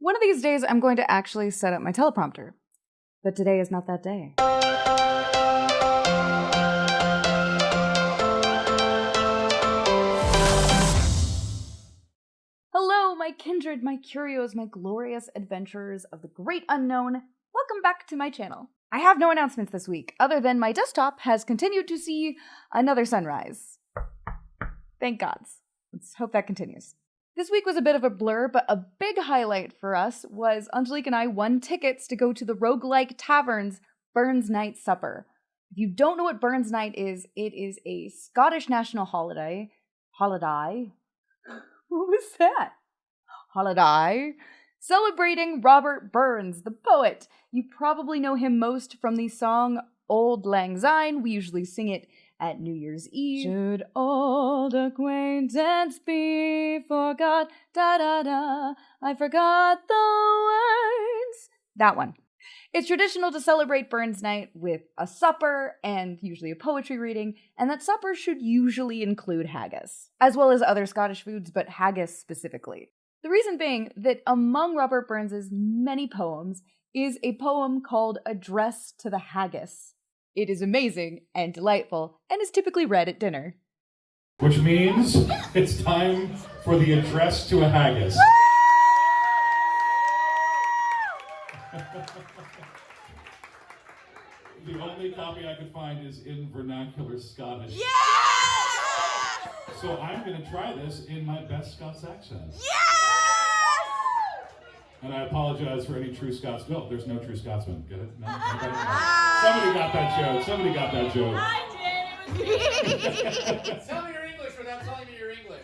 One of these days, I'm going to actually set up my teleprompter. But today is not that day. Hello, my kindred, my curios, my glorious adventurers of the great unknown. Welcome back to my channel. I have no announcements this week, other than my desktop has continued to see another sunrise. Thank gods. Let's hope that continues. This week was a bit of a blur, but a big highlight for us was Angelique and I won tickets to go to the Roguelike Tavern's Burns Night Supper. If you don't know what Burns Night is, it is a Scottish national holiday. Holiday? What was that? Holiday? Celebrating Robert Burns, the poet. You probably know him most from the song Auld Lang Syne. We usually sing it at New Year's Eve. Should old acquaintance be forgot? Da da da, I forgot the words. That one. It's traditional to celebrate Burns Night with a supper and usually a poetry reading, and that supper should usually include haggis, as well as other Scottish foods, but haggis specifically. The reason being that among Robert Burns's many poems is a poem called Address to the Haggis. It is amazing and delightful, and is typically read at dinner. Which means it's time for the address to a haggis. The only copy I could find is in vernacular Scottish. Yeah! So I'm going to try this in my best Scots accent. Yes! And I apologize for any true Scots. No, there's no true Scotsman. Get it? No? Somebody got that joke. Somebody got that joke. I did. It was me. Tell me your English without telling me your English.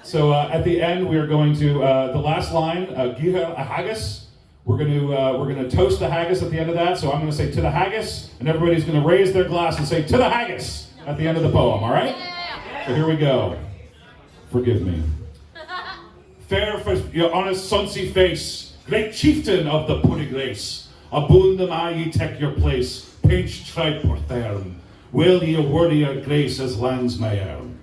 So at the end, we are going to the last line, Giha a haggis. We're going to toast the haggis at the end of that. So I'm going to say to the haggis, and everybody's going to raise their glass and say to the haggis at the end of the poem. All right? So here we go. Forgive me. Fair for your honest sonsy face, great chieftain of the pudding race, aboon them aye ye take your place, painch tribe or therm, will ye a wordier grace as lands may earn.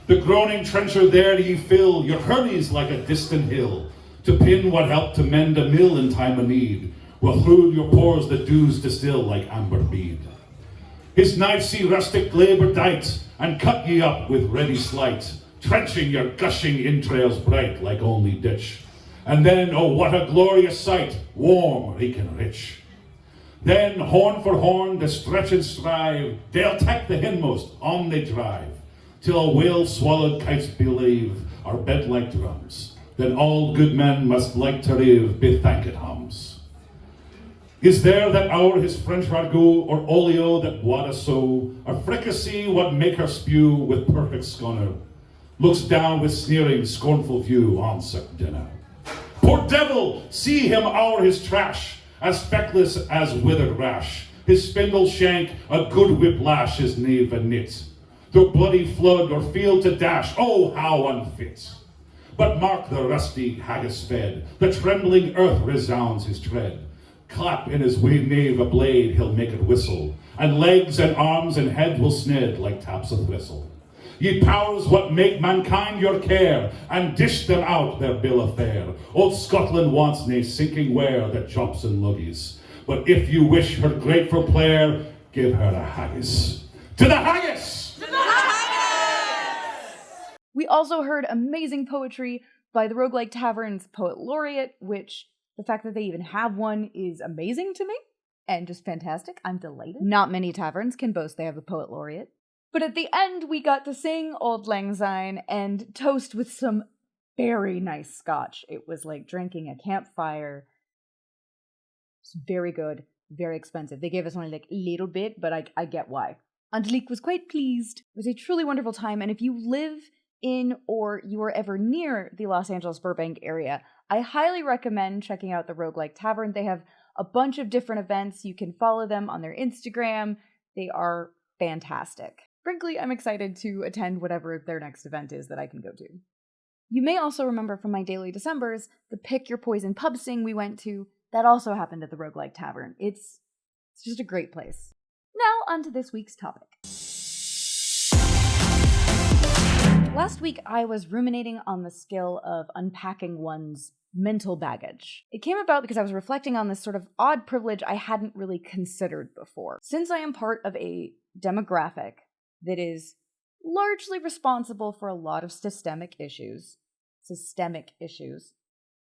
The groaning trencher there ye fill, your hurries like a distant hill, to pin what helped to mend a mill in time of need, will through your pores the dews distill like amber bead. His knife see rustic labour dight, and cut ye up with ready sleight, trenching your gushing entrails bright like only ditch. And then, oh what a glorious sight, warm, reeking rich. Then, horn for horn, to stretch and strive, they'll take the hindmost, on they drive, till whale-swallowed kites believe are bed like drums. Then all good men must like to live, be thanked hums. Is there that hour his French ragout, or olio that wad a sow, or fricassee what make her spew with perfect scunner, looks down with sneering, scornful view on such dinner. Poor devil, see him o'er his trash, as feckless as withered rash, his spindle shank a good whiplash his knave a knit, though bloody flood or field to dash, oh how unfit. But mark the rusty haggis fed, the trembling earth resounds his tread. Clap in his wee knave a blade, he'll make it whistle, and legs and arms and head will sned like taps of whistle. Ye powers what make mankind your care, and dish them out their bill of fare. Old Scotland wants nae sinking ware that chops and luggies. But if you wish her grateful player, give her a haggis. To the haggis! To the haggis! We also heard amazing poetry by the Roguelike Tavern's Poet Laureate, which the fact that they even have one is amazing to me, and just fantastic. I'm delighted. Not many taverns can boast they have a Poet Laureate. But at the end, we got to sing Auld Lang Syne and toast with some very nice scotch. It was like drinking a campfire. It's very good, very expensive. They gave us only like a little bit, but I get why. Angelique was quite pleased. It was a truly wonderful time, and if you live in or you are ever near the Los Angeles Burbank area, I highly recommend checking out the Roguelike Tavern. They have a bunch of different events. You can follow them on their Instagram. They are fantastic. Frankly, I'm excited to attend whatever their next event is that I can go to. You may also remember from my Daily Decembers, the Pick Your Poison pub sing we went to. That also happened at the Roguelike Tavern. It's just a great place. Now, on to this week's topic. Last week, I was ruminating on the skill of unpacking one's mental baggage. It came about because I was reflecting on this sort of odd privilege I hadn't really considered before. Since I am part of a demographic that is largely responsible for a lot of systemic issues.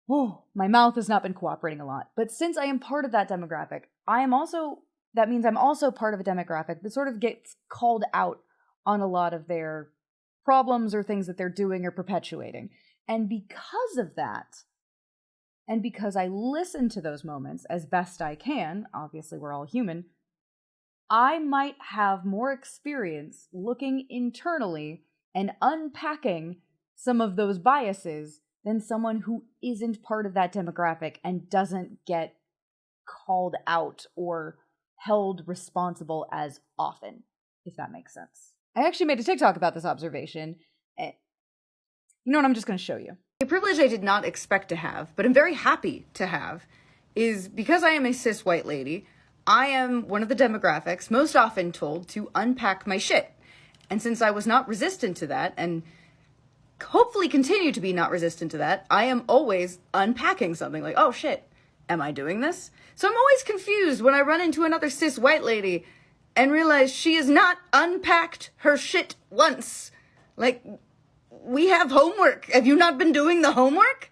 Oh, my mouth has not been cooperating a lot. But since I am part of that demographic, that means I'm also part of a demographic that sort of gets called out on a lot of their problems or things that they're doing or perpetuating. And because of that, and because I listen to those moments as best I can, obviously we're all human, I might have more experience looking internally and unpacking some of those biases than someone who isn't part of that demographic and doesn't get called out or held responsible as often, if that makes sense. I actually made a TikTok about this observation. You know what? I'm just going to show you. A privilege I did not expect to have, but I'm very happy to have, is because I am a cis white lady, I am one of the demographics most often told to unpack my shit. And since I was not resistant to that, and hopefully continue to be not resistant to that, I am always unpacking something like, oh shit, am I doing this? So I'm always confused when I run into another cis white lady and realize she has not unpacked her shit once. Like, we have homework. Have you not been doing the homework?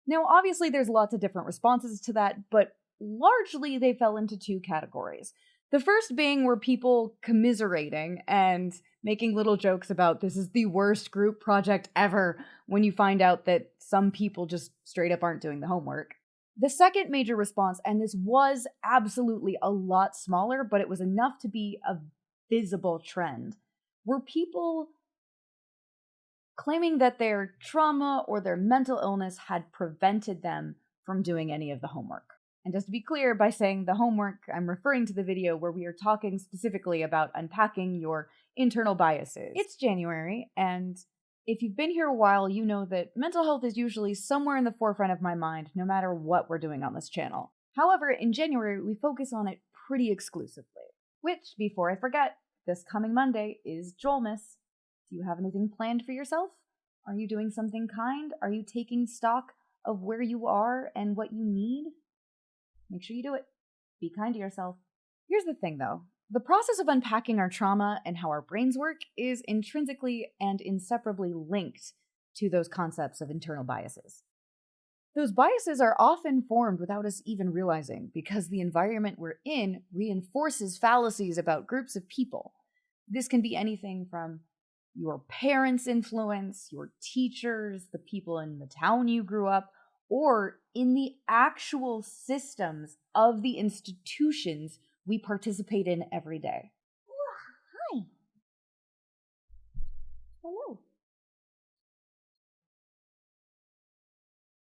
Now, obviously, there's lots of different responses to that, but largely they fell into two categories. The first being were people commiserating and making little jokes about this is the worst group project ever when you find out that some people just straight up aren't doing the homework. The second major response, and this was absolutely a lot smaller, but it was enough to be a visible trend, were people claiming that their trauma or their mental illness had prevented them from doing any of the homework. And just to be clear, by saying the homework, I'm referring to the video where we are talking specifically about unpacking your internal biases. It's January, and if you've been here a while, you know that mental health is usually somewhere in the forefront of my mind, no matter what we're doing on this channel. However, in January, we focus on it pretty exclusively. Which, before I forget, this coming Monday is Joelmas. Do you have anything planned for yourself? Are you doing something kind? Are you taking stock of where you are and what you need? Make sure you do it. Be kind to yourself. Here's the thing, though. The process of unpacking our trauma and how our brains work is intrinsically and inseparably linked to those concepts of internal biases. Those biases are often formed without us even realizing because the environment we're in reinforces fallacies about groups of people. This can be anything from your parents' influence, your teachers, the people in the town you grew up, or in the actual systems of the institutions we participate in every day. Oh, hi. Hello.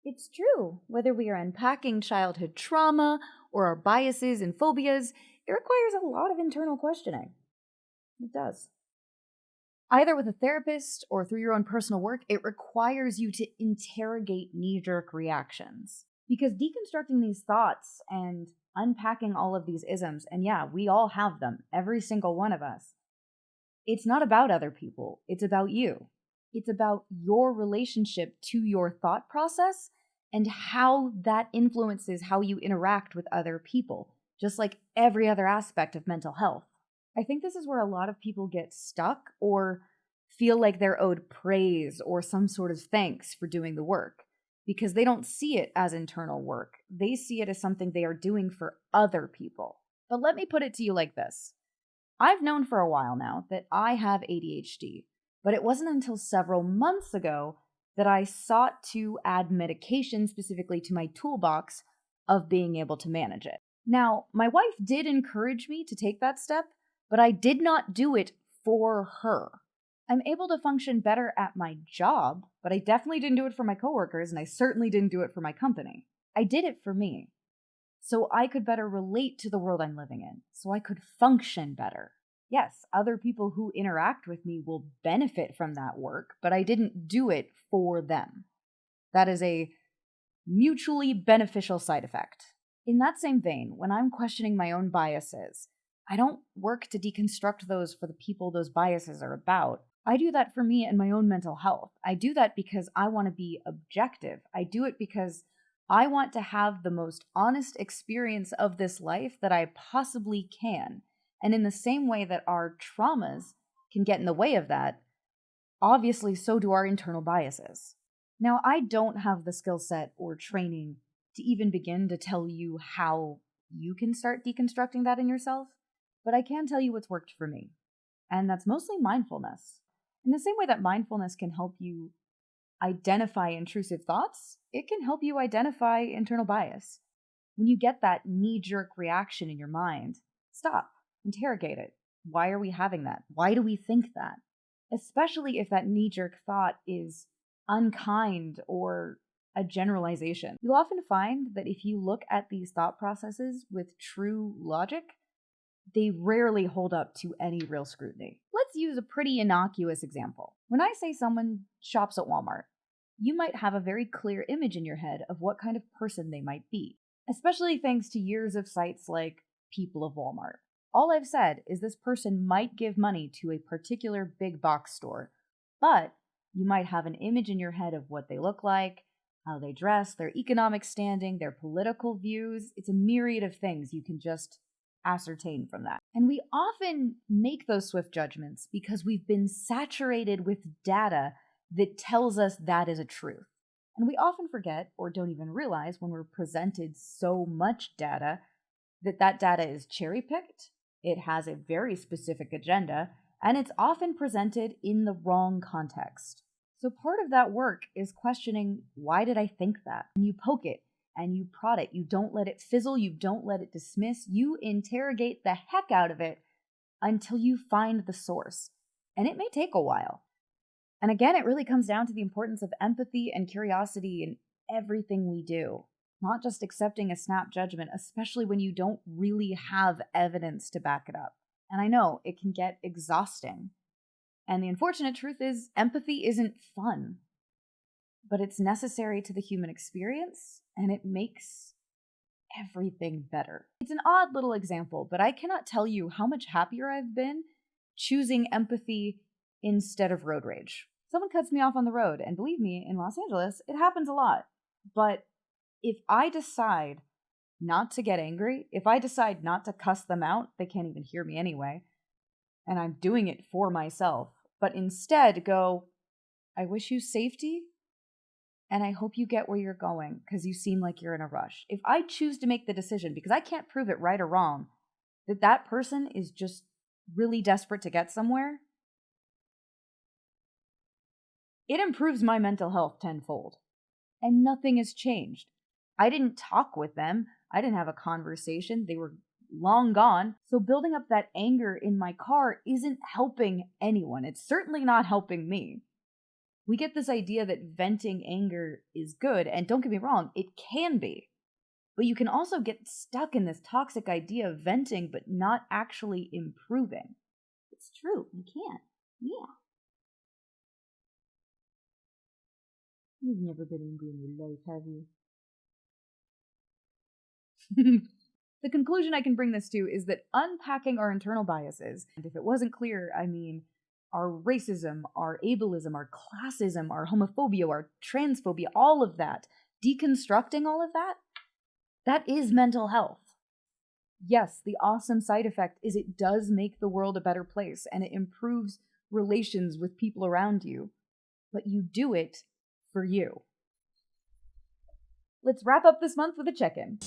It's true. Whether we are unpacking childhood trauma or our biases and phobias, it requires a lot of internal questioning. It does. Either with a therapist or through your own personal work, it requires you to interrogate knee-jerk reactions. Because deconstructing these thoughts and unpacking all of these isms, and yeah, we all have them, every single one of us, it's not about other people, it's about you. It's about your relationship to your thought process and how that influences how you interact with other people, just like every other aspect of mental health. I think this is where a lot of people get stuck or feel like they're owed praise or some sort of thanks for doing the work because they don't see it as internal work. They see it as something they are doing for other people. But let me put it to you like this. I've known for a while now that I have ADHD, but it wasn't until several months ago that I sought to add medication specifically to my toolbox of being able to manage it. Now, my wife did encourage me to take that step, but I did not do it for her. I'm able to function better at my job, but I definitely didn't do it for my coworkers, and I certainly didn't do it for my company. I did it for me, so I could better relate to the world I'm living in, so I could function better. Yes, other people who interact with me will benefit from that work, but I didn't do it for them. That is a mutually beneficial side effect. In that same vein, when I'm questioning my own biases, I don't work to deconstruct those for the people those biases are about. I do that for me and my own mental health. I do that because I want to be objective. I do it because I want to have the most honest experience of this life that I possibly can. And in the same way that our traumas can get in the way of that, obviously so do our internal biases. Now, I don't have the skill set or training to even begin to tell you how you can start deconstructing that in yourself, but I can tell you what's worked for me. And that's mostly mindfulness. In the same way that mindfulness can help you identify intrusive thoughts, it can help you identify internal bias. When you get that knee-jerk reaction in your mind, stop, interrogate it. Why are we having that? Why do we think that? Especially if that knee-jerk thought is unkind or a generalization. You'll often find that if you look at these thought processes with true logic, they rarely hold up to any real scrutiny. Let's use a pretty innocuous example. When I say someone shops at Walmart, you might have a very clear image in your head of what kind of person they might be, especially thanks to years of sites like People of Walmart. All I've said is this person might give money to a particular big box store, but you might have an image in your head of what they look like, how they dress, their economic standing, their political views. It's a myriad of things you can just ascertain from that. And we often make those swift judgments because we've been saturated with data that tells us that is a truth. And we often forget or don't even realize when we're presented so much data that that data is cherry-picked, it has a very specific agenda, and it's often presented in the wrong context. So part of that work is questioning, why did I think that? And you poke it and you prod it. You don't let it fizzle. You don't let it dismiss. You interrogate the heck out of it until you find the source. And it may take a while. And again, it really comes down to the importance of empathy and curiosity in everything we do. Not just accepting a snap judgment, especially when you don't really have evidence to back it up. And I know it can get exhausting. And the unfortunate truth is, empathy isn't fun. But it's necessary to the human experience, and it makes everything better. It's an odd little example, but I cannot tell you how much happier I've been choosing empathy instead of road rage. Someone cuts me off on the road, and believe me, in Los Angeles, it happens a lot. But if I decide not to get angry, if I decide not to cuss them out, they can't even hear me anyway, and I'm doing it for myself, but instead go, I wish you safety, and I hope you get where you're going, because you seem like you're in a rush. If I choose to make the decision, because I can't prove it right or wrong, that that person is just really desperate to get somewhere, it improves my mental health tenfold. And nothing has changed. I didn't talk with them. I didn't have a conversation. They were long gone. So building up that anger in my car isn't helping anyone. It's certainly not helping me. We get this idea that venting anger is good, and don't get me wrong, it can be. But you can also get stuck in this toxic idea of venting but not actually improving. It's true, you can't. Yeah. You've never been angry in your life, have you? The conclusion I can bring this to is that unpacking our internal biases, and if it wasn't clear, I mean our racism, our ableism, our classism, our homophobia, our transphobia, all of that, deconstructing all of that, that is mental health. Yes, the awesome side effect is it does make the world a better place, and it improves relations with people around you, but you do it for you. Let's wrap up this month with a check-in.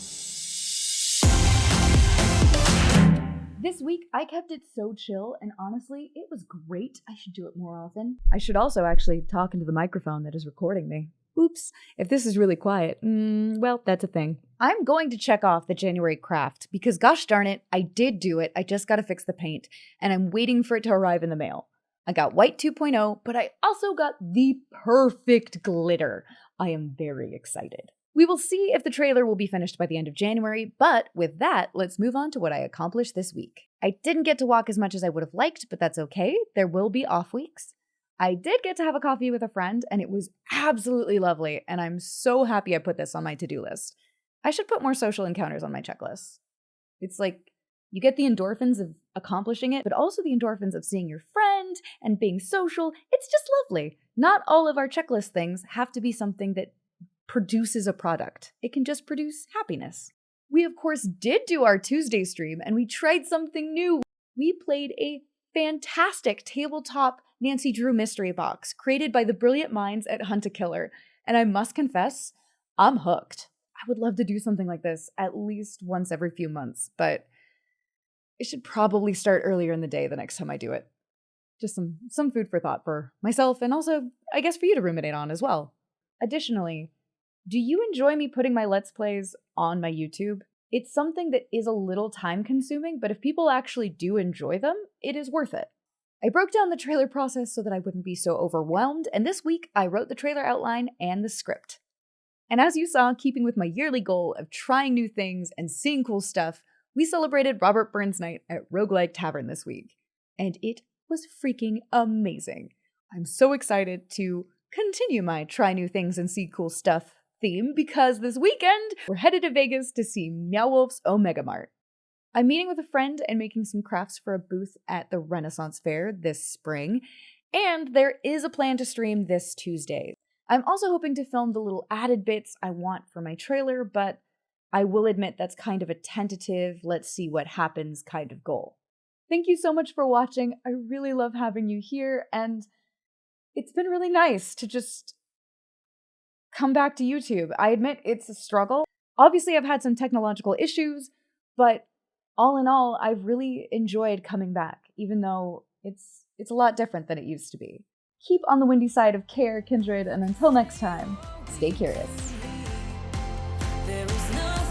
This week, I kept it so chill, and honestly, it was great. I should do it more often. I should also actually talk into the microphone that is recording me. Oops, if this is really quiet, well, that's a thing. I'm going to check off the January craft, because gosh darn it, I did do it. I just gotta fix the paint, and I'm waiting for it to arrive in the mail. I got white 2.0, but I also got the perfect glitter. I am very excited. We will see if the trailer will be finished by the end of January, but with that, let's move on to what I accomplished this week. I didn't get to walk as much as I would have liked, but that's okay. There will be off weeks. I did get to have a coffee with a friend, and it was absolutely lovely, and I'm so happy I put this on my to-do list. I should put more social encounters on my checklist. It's like, you get the endorphins of accomplishing it, but also the endorphins of seeing your friend and being social. It's just lovely. Not all of our checklist things have to be something that produces a product. It can just produce happiness. We, of course, did do our Tuesday stream, and we tried something new. We played a fantastic tabletop Nancy Drew mystery box created by the brilliant minds at Hunt a Killer, and I must confess, I'm hooked. I would love to do something like this at least once every few months, but it should probably start earlier in the day the next time I do it. Just some food for thought for myself, and also, I guess, for you to ruminate on as well. Additionally, do you enjoy me putting my Let's Plays on my YouTube? It's something that is a little time-consuming, but if people actually do enjoy them, it is worth it. I broke down the trailer process so that I wouldn't be so overwhelmed, and this week I wrote the trailer outline and the script. And as you saw, keeping with my yearly goal of trying new things and seeing cool stuff, we celebrated Robert Burns Night at Roguelike Tavern this week, and it was freaking amazing. I'm so excited to continue my try new things and see cool stuff theme because this weekend we're headed to Vegas to see Meow Wolf's Omega Mart. I'm meeting with a friend and making some crafts for a booth at the Renaissance Fair this spring, and there is a plan to stream this Tuesday. I'm also hoping to film the little added bits I want for my trailer, but I will admit that's kind of a tentative, let's see what happens kind of goal. Thank you so much for watching. I really love having you here, and it's been really nice to just come back to YouTube. I admit it's a struggle. Obviously, I've had some technological issues, but all in all, I've really enjoyed coming back, even though it's a lot different than it used to be. Keep on the windy side of care, Kindred, and until next time, stay curious. There is no